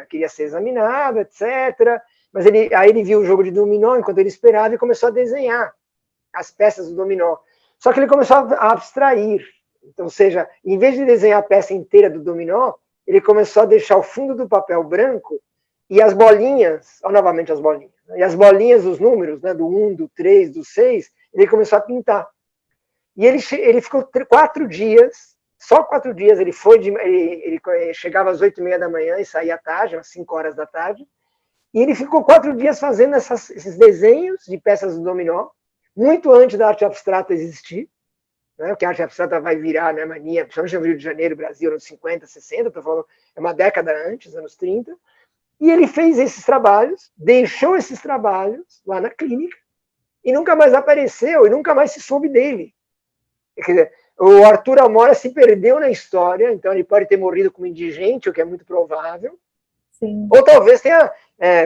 B: queria ser examinado, etc., mas aí ele viu o jogo de dominó enquanto ele esperava e começou a desenhar as peças do dominó. Só que ele começou a abstrair. Então, ou seja, em vez de desenhar a peça inteira do dominó, ele começou a deixar o fundo do papel branco e as bolinhas, novamente as bolinhas, né? E as bolinhas dos números, né, do 1, do 3, do 6, ele começou a pintar. E ele ficou 4 dias, só 4 dias, ele chegava às 8h30 da manhã e saía à tarde, às 5 horas da tarde, e ele ficou 4 dias fazendo esses desenhos de peças do dominó, muito antes da arte abstrata existir, né? Porque a arte abstrata vai virar, né, mania, principalmente no Rio de Janeiro, Brasil, anos 50, 60, estou falando, é uma década antes, anos 30. E ele fez esses trabalhos, deixou esses trabalhos lá na clínica, e nunca mais apareceu, e nunca mais se soube dele. Quer dizer, o Arthur Amora se perdeu na história, então ele pode ter morrido como indigente, o que é muito provável. Sim. Ou talvez tenha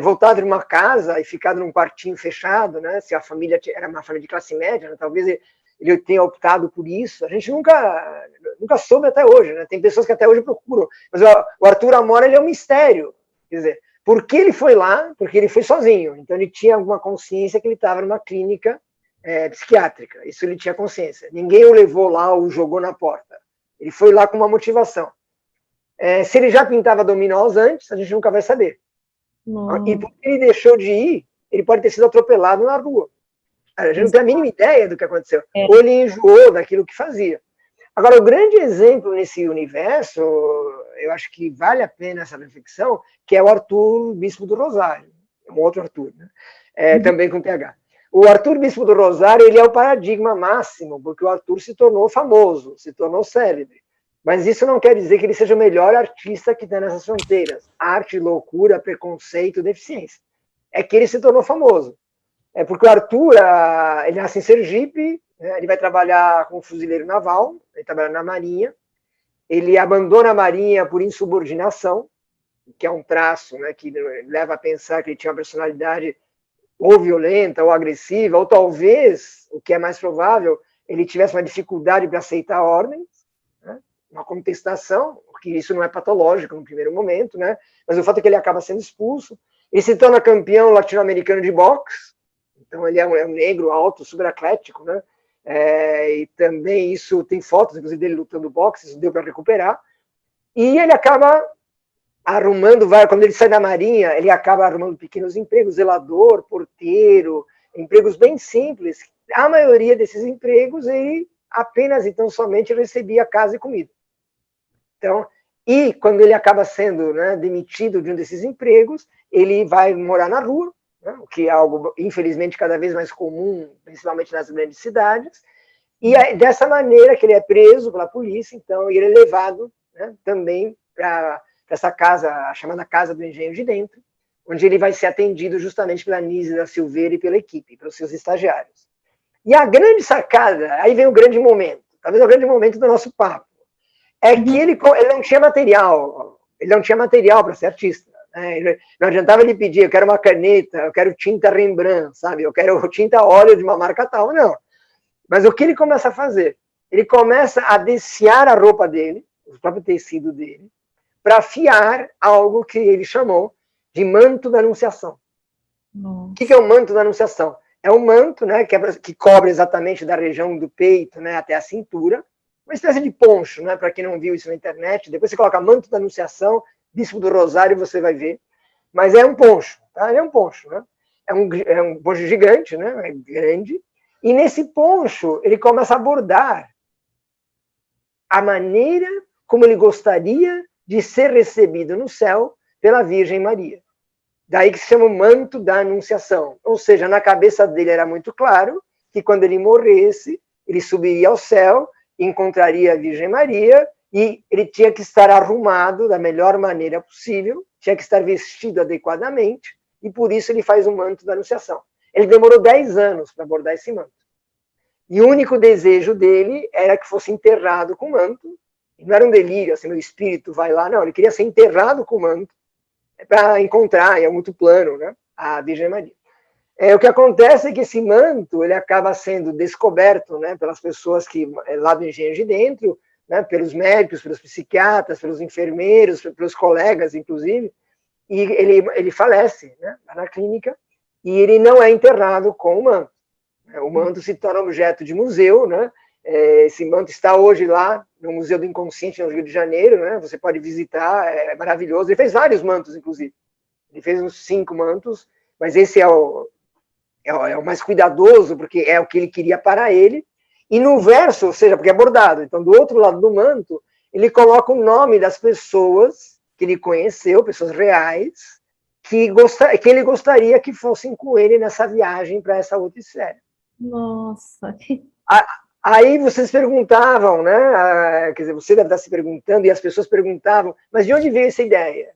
B: voltado numa casa e ficado num quartinho fechado, né? Se a família era uma família de classe média, né? Talvez ele tenha optado por isso. A gente nunca soube até hoje, né? Tem pessoas que até hoje procuram. Mas o Arthur Amora, ele é um mistério. Quer dizer, por que ele foi lá? Porque ele foi sozinho. Então ele tinha alguma consciência que ele estava numa clínica psiquiátrica. Isso ele tinha consciência. Ninguém o levou lá ou o jogou na porta. Ele foi lá com uma motivação. Se ele já pintava dominós antes, a gente nunca vai saber. E porque ele deixou de ir, ele pode ter sido atropelado na rua. A gente não tem a mínima ideia do que aconteceu. Ou ele enjoou daquilo que fazia. Agora, o grande exemplo nesse universo, eu acho que vale a pena essa reflexão, que é o Arthur Bispo do Rosário. Um outro Arthur, né? Também com TH. O Arthur Bispo do Rosário, ele é o paradigma máximo, porque o Arthur se tornou famoso, se tornou célebre. Mas isso não quer dizer que ele seja o melhor artista que tem nessas fronteiras. Arte, loucura, preconceito, deficiência. É que ele se tornou famoso. Porque o Arthur, ele nasce em Sergipe, né? Ele vai trabalhar como fuzileiro naval, ele trabalha na Marinha, ele abandona a Marinha por insubordinação, que é um traço, né, que leva a pensar que ele tinha uma personalidade ou violenta, ou agressiva, ou talvez, o que é mais provável, ele tivesse uma dificuldade para aceitar ordens, né? Uma contestação, porque isso não é patológico no primeiro momento, né? Mas o fato é que ele acaba sendo expulso. Ele se torna campeão latino-americano de boxe, então ele é um negro alto, super atlético, né? E também isso tem fotos, inclusive, dele lutando boxe, isso deu para recuperar. E ele acaba arrumando, quando ele sai da Marinha, ele acaba arrumando pequenos empregos, zelador, porteiro, empregos bem simples. A maioria desses empregos, ele apenas, então, somente recebia casa e comida. Então, e quando ele acaba sendo, né, demitido de um desses empregos, ele vai morar na rua, né, o que é algo, infelizmente, cada vez mais comum, principalmente nas grandes cidades, e é dessa maneira que ele é preso pela polícia, então, e ele é levado, né, também para essa casa, a chamada Casa do Engenho de Dentro, onde ele vai ser atendido justamente pela Nise da Silveira e pela equipe, pelos seus estagiários. E a grande sacada, aí vem o grande momento, talvez o grande momento do nosso papo, é que ele não tinha material, para ser artista. Né? Não adiantava ele pedir, eu quero uma caneta, eu quero tinta Rembrandt, sabe? Eu quero tinta óleo de uma marca tal, não. Mas o que ele começa a fazer? Ele começa a desfiar a roupa dele, o próprio tecido dele, para afiar algo que ele chamou de manto da Anunciação. O que é o manto da Anunciação? É um manto, né, que cobre exatamente da região do peito, né, até a cintura, uma espécie de poncho, né, para quem não viu isso na internet. Depois você coloca manto da Anunciação, Bispo do Rosário, você vai ver. Mas é um poncho, tá? É um poncho, né? É um poncho gigante, né? É grande. E nesse poncho ele começa a bordar a maneira como ele gostaria de ser recebido no céu pela Virgem Maria. Daí que se chama o manto da Anunciação. Ou seja, na cabeça dele era muito claro que quando ele morresse, ele subiria ao céu, encontraria a Virgem Maria e ele tinha que estar arrumado da melhor maneira possível, tinha que estar vestido adequadamente, e por isso ele faz o manto da Anunciação. Ele demorou 10 anos para bordar esse manto. E o único desejo dele era que fosse enterrado com o manto. Não era um delírio, assim, meu espírito vai lá, não, ele queria ser enterrado com o manto para encontrar, em algum plano, né, a Virgem Maria. O que acontece é que esse manto ele acaba sendo descoberto, né, pelas pessoas que lá do Engenho de Dentro, né, pelos médicos, pelos psiquiatras, pelos enfermeiros, pelos colegas, inclusive, e ele falece, né, na clínica, e ele não é enterrado com o manto. O manto se torna objeto de museu, né? Esse manto está hoje lá no Museu do Inconsciente, no Rio de Janeiro, né? Você pode visitar, é maravilhoso. Ele fez vários mantos, inclusive. Ele fez uns 5 mantos, mas esse é o mais cuidadoso, porque é o que ele queria para ele. E no verso, ou seja, porque é bordado, então do outro lado do manto, ele coloca o nome das pessoas que ele conheceu, pessoas reais, que ele gostaria que fossem com ele nessa viagem para essa outra esfera.
A: Nossa.
B: Aí vocês perguntavam, né? Quer dizer, você deve estar se perguntando, e as pessoas perguntavam, mas de onde veio essa ideia?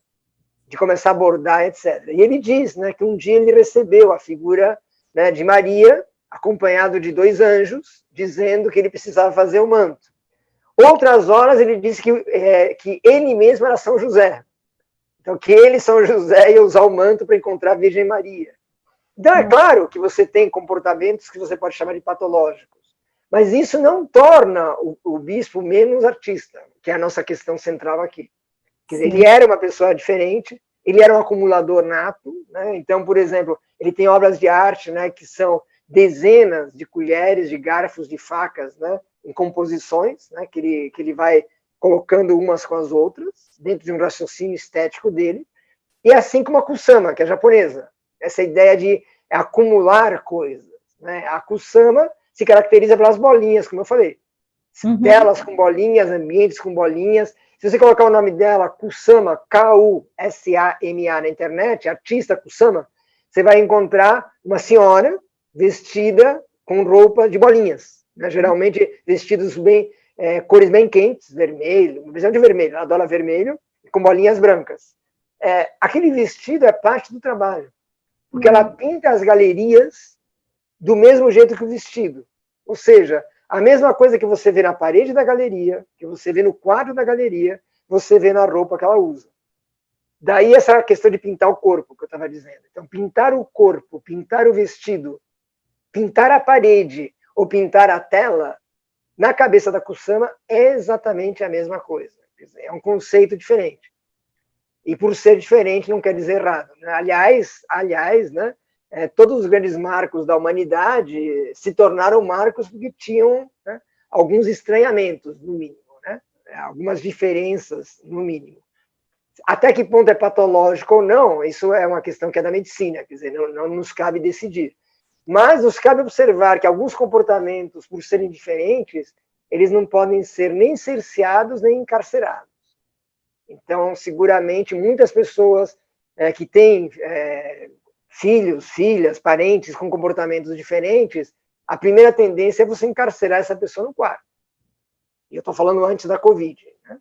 B: De começar a bordar, etc. E ele diz, né, que um dia ele recebeu a figura, né, de Maria, acompanhado de 2 anjos, dizendo que ele precisava fazer o manto. Outras horas ele disse que ele mesmo era São José. Então, que ele, São José, ia usar o manto para encontrar a Virgem Maria. Então, é claro que você tem comportamentos que você pode chamar de patológicos, mas isso não torna o bispo menos artista, que é a nossa questão central aqui. Quer dizer, ele era uma pessoa diferente, ele era um acumulador nato, né? Então, por exemplo, ele tem obras de arte, né, que são dezenas de colheres, de garfos, de facas, né, em composições, né, que ele vai colocando umas com as outras, dentro de um raciocínio estético dele, e assim como a Kusama, que é japonesa, essa ideia de acumular coisas. Né? A Kusama se caracteriza pelas bolinhas, como eu falei. Telas com bolinhas, ambientes com bolinhas. Se você colocar o nome dela, Kusama, K-U-S-A-M-A, na internet, artista Kusama, você vai encontrar uma senhora vestida com roupa de bolinhas. Né? Geralmente vestidos cores bem quentes, vermelho, uma visão de vermelho, ela adora vermelho, com bolinhas brancas. Aquele vestido é parte do trabalho. Porque ela pinta as galerias do mesmo jeito que o vestido. Ou seja, a mesma coisa que você vê na parede da galeria, que você vê no quadro da galeria, você vê na roupa que ela usa. Daí essa questão de pintar o corpo, que eu estava dizendo. Então, pintar o corpo, pintar o vestido, pintar a parede ou pintar a tela, na cabeça da Kusama, é exatamente a mesma coisa. É um conceito diferente. E por ser diferente não quer dizer errado. Aliás, né, todos os grandes marcos da humanidade se tornaram marcos porque tinham, né, alguns estranhamentos, no mínimo, né, algumas diferenças, no mínimo. Até que ponto é patológico ou não, isso é uma questão que é da medicina, quer dizer, não nos cabe decidir. Mas nos cabe observar que alguns comportamentos, por serem diferentes, eles não podem ser nem cerceados nem encarcerados. Então, seguramente, muitas pessoas que têm filhos, filhas, parentes com comportamentos diferentes, a primeira tendência é você encarcerar essa pessoa no quarto. E eu estou falando antes da Covid. Né?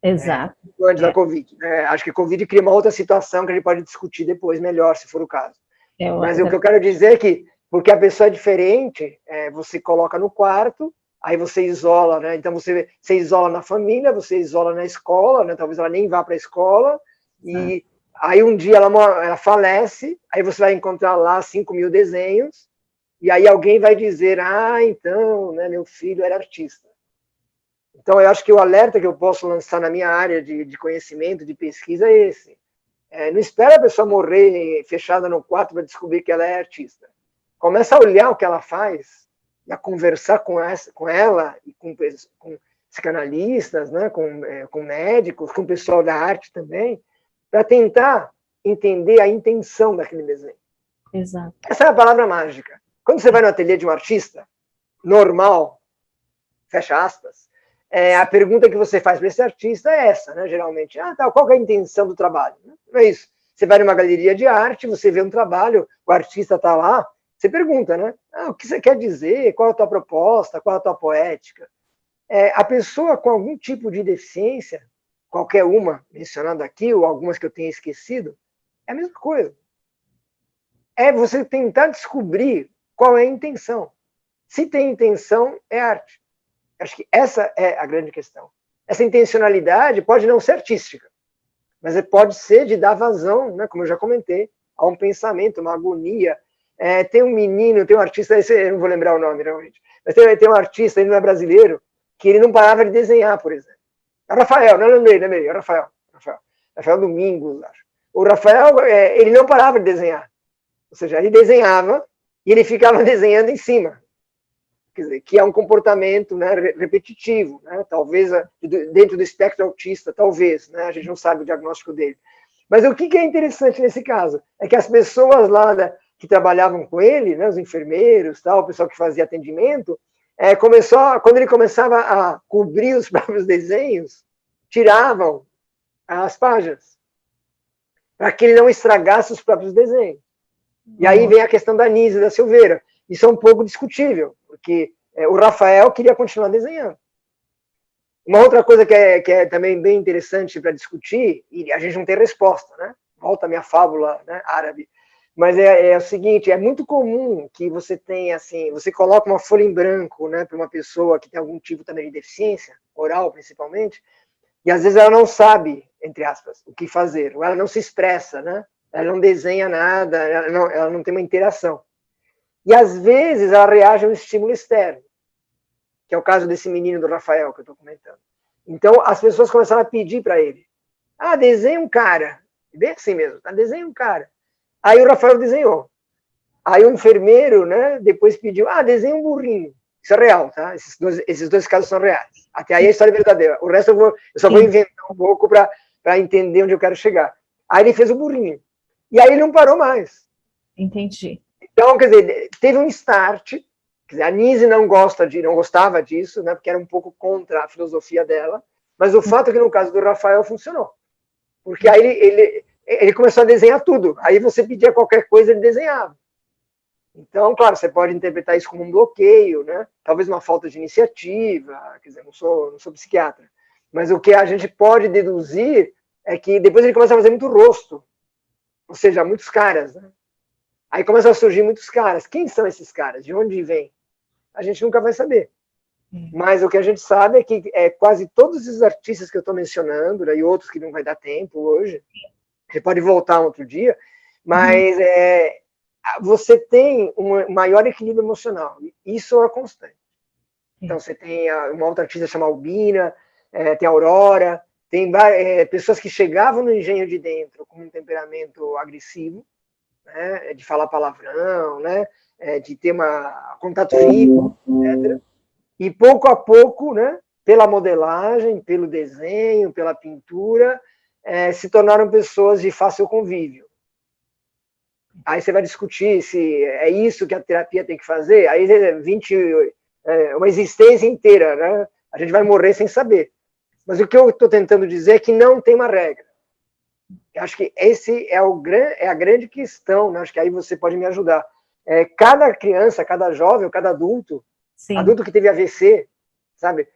A: Exato.
B: Antes da Covid. Acho que a Covid cria uma outra situação que a gente pode discutir depois melhor, se for o caso. Mas o que eu quero dizer é que, porque a pessoa é diferente, você coloca no quarto, aí você isola, né? Então você isola na família, você isola na escola, né? Talvez ela nem vá para a escola, e aí um dia ela falece, aí você vai encontrar lá 5.000 desenhos, e aí alguém vai dizer, então, né, meu filho era artista. Então eu acho que o alerta que eu posso lançar na minha área de conhecimento, de pesquisa é esse. Não espera a pessoa morrer fechada no quarto para descobrir que ela é artista. Começa a olhar o que ela faz e a conversar com ela e com psicanalistas, né, com médicos, com o pessoal da arte também, para tentar entender a intenção daquele desenho.
A: Exato.
B: Essa é a palavra mágica. Quando você vai no ateliê de um artista normal, fecha aspas, a pergunta que você faz para esse artista é essa, né? Geralmente, qual que é a intenção do trabalho? Não é isso. Você vai numa galeria de arte, você vê um trabalho, o artista está lá, você pergunta, né? O que você quer dizer? Qual é a tua proposta? Qual é a tua poética? A pessoa com algum tipo de deficiência, qualquer uma mencionada aqui, ou algumas que eu tenha esquecido, é a mesma coisa. É você tentar descobrir qual é a intenção. Se tem intenção, é arte. Acho que essa é a grande questão. Essa intencionalidade pode não ser artística, mas pode ser de dar vazão, né, como eu já comentei, a um pensamento, uma agonia. Tem um artista, eu não vou lembrar o nome realmente, mas tem um artista, ele não é brasileiro, que ele não parava de desenhar, por exemplo. Rafael, não lembrei, Rafael Domingos, acho. O Rafael, ele não parava de desenhar. Ou seja, ele desenhava e ele ficava desenhando em cima. Quer dizer, que é um comportamento, né, repetitivo, né, talvez dentro do espectro autista, talvez, né, a gente não sabe o diagnóstico dele. Mas o que é interessante nesse caso é que as pessoas lá, né, que trabalhavam com ele, né, os enfermeiros, tal, o pessoal que fazia atendimento, quando ele começava a cobrir os próprios desenhos, tiravam as páginas para que ele não estragasse os próprios desenhos. E aí vem a questão da Anísia da Silveira. Isso é um pouco discutível, porque o Rafael queria continuar desenhando. Uma outra coisa que é também bem interessante para discutir, e a gente não tem resposta, né? Volta a minha fábula, né, árabe. Mas é o seguinte, é muito comum que você tenha, assim, você coloca uma folha em branco, né, para uma pessoa que tem algum tipo também de deficiência, oral principalmente, e às vezes ela não sabe, entre aspas, o que fazer, ou ela não se expressa, né? Ela não desenha nada, ela não tem uma interação. E às vezes ela reage a um estímulo externo, que é o caso desse menino do Rafael que eu estou comentando. Então as pessoas começaram a pedir para ele: desenha um cara. Bem assim mesmo, desenha um cara. Aí o Rafael desenhou. Aí o enfermeiro, né, depois pediu: desenha um burrinho. Isso é real, tá? Esses dois casos são reais. Até aí a história é verdadeira. O resto eu só vou inventar um pouco para entender onde eu quero chegar. Aí ele fez o burrinho. E aí ele não parou mais.
A: Entendi.
B: Então, quer dizer, teve um start. Quer dizer, a Nise não gostava disso, né, porque era um pouco contra a filosofia dela. Mas o fato é que no caso do Rafael funcionou. Porque aí ele começou a desenhar tudo. Aí você pedia qualquer coisa, ele desenhava. Então, claro, você pode interpretar isso como um bloqueio, né? Talvez uma falta de iniciativa. Quer dizer, não sou psiquiatra. Mas o que a gente pode deduzir é que depois ele começa a fazer muito rosto. Ou seja, muitos caras, né? Aí começam a surgir muitos caras. Quem são esses caras? De onde vêm? A gente nunca vai saber. Mas o que a gente sabe é que quase todos os artistas que eu estou mencionando, né, e outros que não vai dar tempo hoje, você pode voltar um outro dia, mas você tem um maior equilíbrio emocional. Isso é uma constante. Então você tem uma outra artista chamada Albina, tem a Aurora, tem pessoas que chegavam no Engenho de Dentro com um temperamento agressivo, né, de falar palavrão, né, de ter contato físico, etc. E pouco a pouco, né, pela modelagem, pelo desenho, pela pintura, se tornaram pessoas de fácil convívio. Aí você vai discutir se é isso que a terapia tem que fazer, aí uma existência inteira, né? A gente vai morrer sem saber. Mas o que eu estou tentando dizer é que não tem uma regra. Eu acho que esse é a grande questão, né? Acho que aí você pode me ajudar. Cada criança, cada jovem, cada adulto,
A: Sim.
B: adulto que teve AVC, sabe?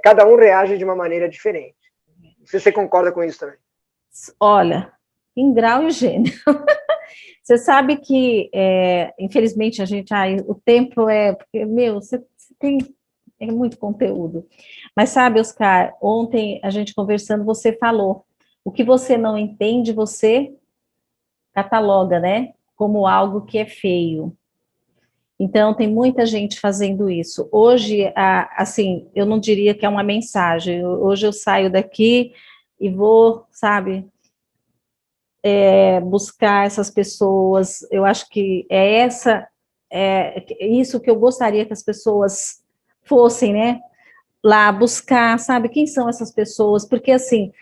B: Cada um reage de uma maneira diferente. Não sei se você concorda com isso também.
A: Olha, em grau e gênero. Você sabe que, infelizmente, a gente, o tempo porque, você tem muito conteúdo. Mas sabe, Oscar, ontem a gente conversando, você falou, o que você não entende, você cataloga, né, como algo que é feio. Então, tem muita gente fazendo isso. Hoje, assim, eu não diria que é uma mensagem. Hoje eu saio daqui e vou, sabe, buscar essas pessoas. Eu acho que é isso que eu gostaria que as pessoas fossem, né? Lá buscar, sabe, quem são essas pessoas? Porque, assim,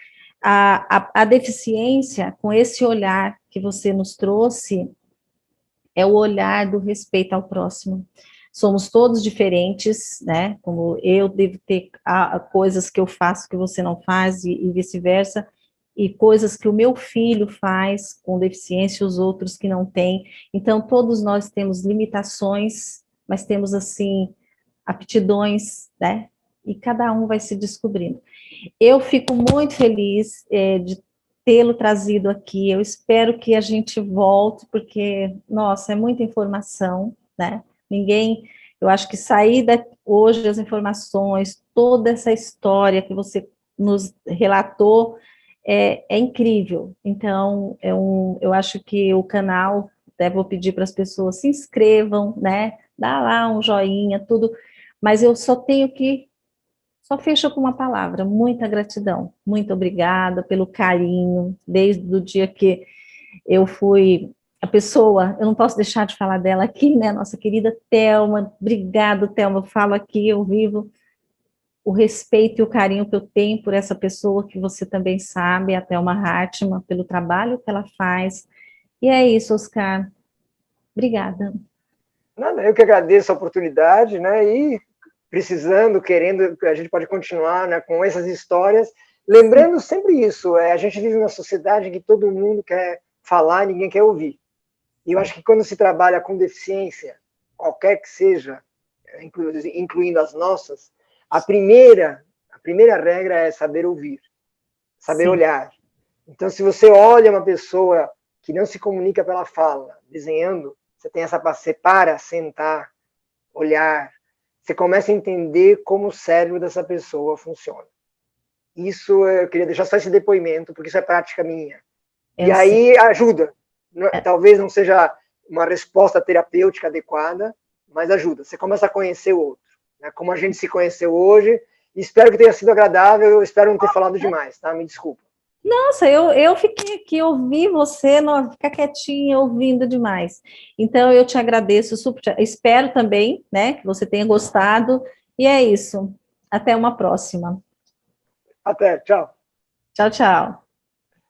A: a deficiência, com esse olhar que você nos trouxe, é o olhar do respeito ao próximo. Somos todos diferentes, né? Como eu devo ter coisas que eu faço que você não faz e vice-versa, e coisas que o meu filho faz com deficiência e os outros que não têm. Então, todos nós temos limitações, mas temos, assim, aptidões, né? E cada um vai se descobrindo. Eu fico muito feliz de tê-lo trazido aqui. Eu espero que a gente volte, porque, nossa, é muita informação, né? Eu acho que hoje as informações, toda essa história que você nos relatou é incrível. Então, eu acho que o canal, vou pedir para as pessoas se inscrevam, né? Dá lá um joinha, tudo. Mas eu só fecho com uma palavra: muita gratidão, muito obrigada pelo carinho, desde o dia que eu fui a pessoa, eu não posso deixar de falar dela aqui, né, nossa querida Thelma. Obrigado, Thelma, eu falo aqui, eu vivo o respeito e o carinho que eu tenho por essa pessoa, que você também sabe, a Thelma Hartmann, pelo trabalho que ela faz. E é isso, Oscar, obrigada.
B: Nada, eu que agradeço a oportunidade, né, e precisando, querendo, a gente pode continuar, né, com essas histórias, lembrando sempre isso, a gente vive numa sociedade em que todo mundo quer falar e ninguém quer ouvir. E eu acho que quando se trabalha com deficiência, qualquer que seja, incluindo as nossas, a primeira regra é saber ouvir, saber
A: Sim.
B: olhar. Então, se você olha uma pessoa que não se comunica pela fala, desenhando, você tem você para, sentar, olhar, você começa a entender como o cérebro dessa pessoa funciona. Isso eu queria deixar só esse depoimento, porque isso é prática minha. E aí ajuda. Talvez não seja uma resposta terapêutica adequada, mas ajuda. Você começa a conhecer o outro, né? Como a gente se conheceu hoje. Espero que tenha sido agradável. Eu espero não ter falado demais, tá? Me desculpa.
A: Nossa, eu fiquei aqui, ouvi você, não ficar quietinha, ouvindo demais. Então, eu te agradeço, espero também, né, que você tenha gostado. E é isso. Até uma próxima.
B: Até, tchau.
A: Tchau, tchau.